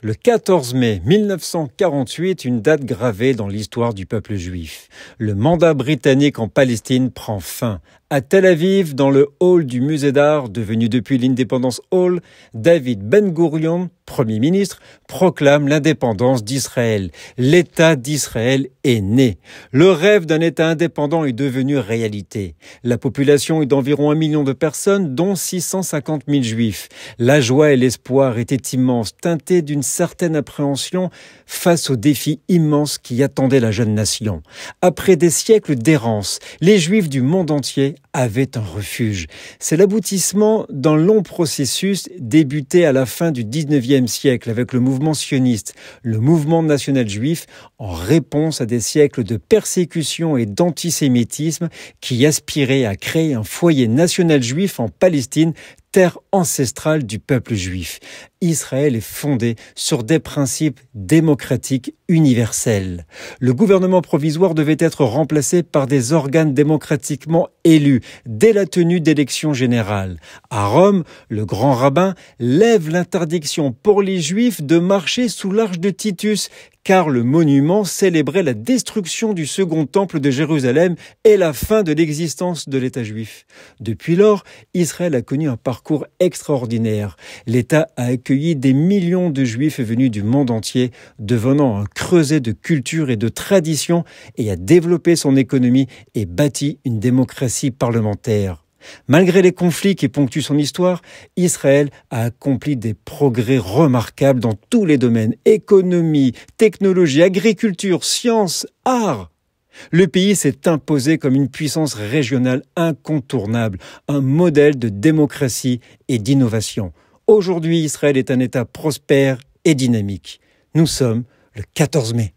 Le 14 mai 1948, une date gravée dans l'histoire du peuple juif. Le mandat britannique en Palestine prend fin. À Tel Aviv, dans le hall du musée d'art, devenu depuis l'Independence Hall, David Ben-Gurion, Premier ministre, proclame l'indépendance d'Israël. L'État d'Israël est né. Le rêve d'un État indépendant est devenu réalité. La population est d'environ 1 million de personnes, dont 650 000 juifs. La joie et l'espoir étaient immenses, teintés d'une certaine appréhension face aux défis immenses qui attendaient la jeune nation. Après des siècles d'errance, les juifs du monde entier avaient un refuge. C'est l'aboutissement d'un long processus débuté à la fin du 19e siècle avec le mouvement sioniste, le mouvement national juif, en réponse à des siècles de persécution et d'antisémitisme qui aspiraient à créer un foyer national juif en Palestine, terre ancestrale du peuple juif. Israël est fondé sur des principes démocratiques universels. Le gouvernement provisoire devait être remplacé par des organes démocratiquement élus dès la tenue d'élections générales. À Rome, le grand rabbin lève l'interdiction pour les Juifs de marcher sous l'arche de Titus, car le monument célébrait la destruction du second temple de Jérusalem et la fin de l'existence de l'État juif. Depuis lors, Israël a connu un parcours extraordinaire. L'État a accueilli des millions de Juifs venus du monde entier, devenant un creuset de culture et de tradition, et a développé son économie et bâti une démocratie parlementaire. Malgré les conflits qui ponctuent son histoire, Israël a accompli des progrès remarquables dans tous les domaines: économie, technologie, agriculture, sciences, art. Le pays s'est imposé comme une puissance régionale incontournable, un modèle de démocratie et d'innovation. Aujourd'hui, Israël est un État prospère et dynamique. Nous sommes le 14 mai.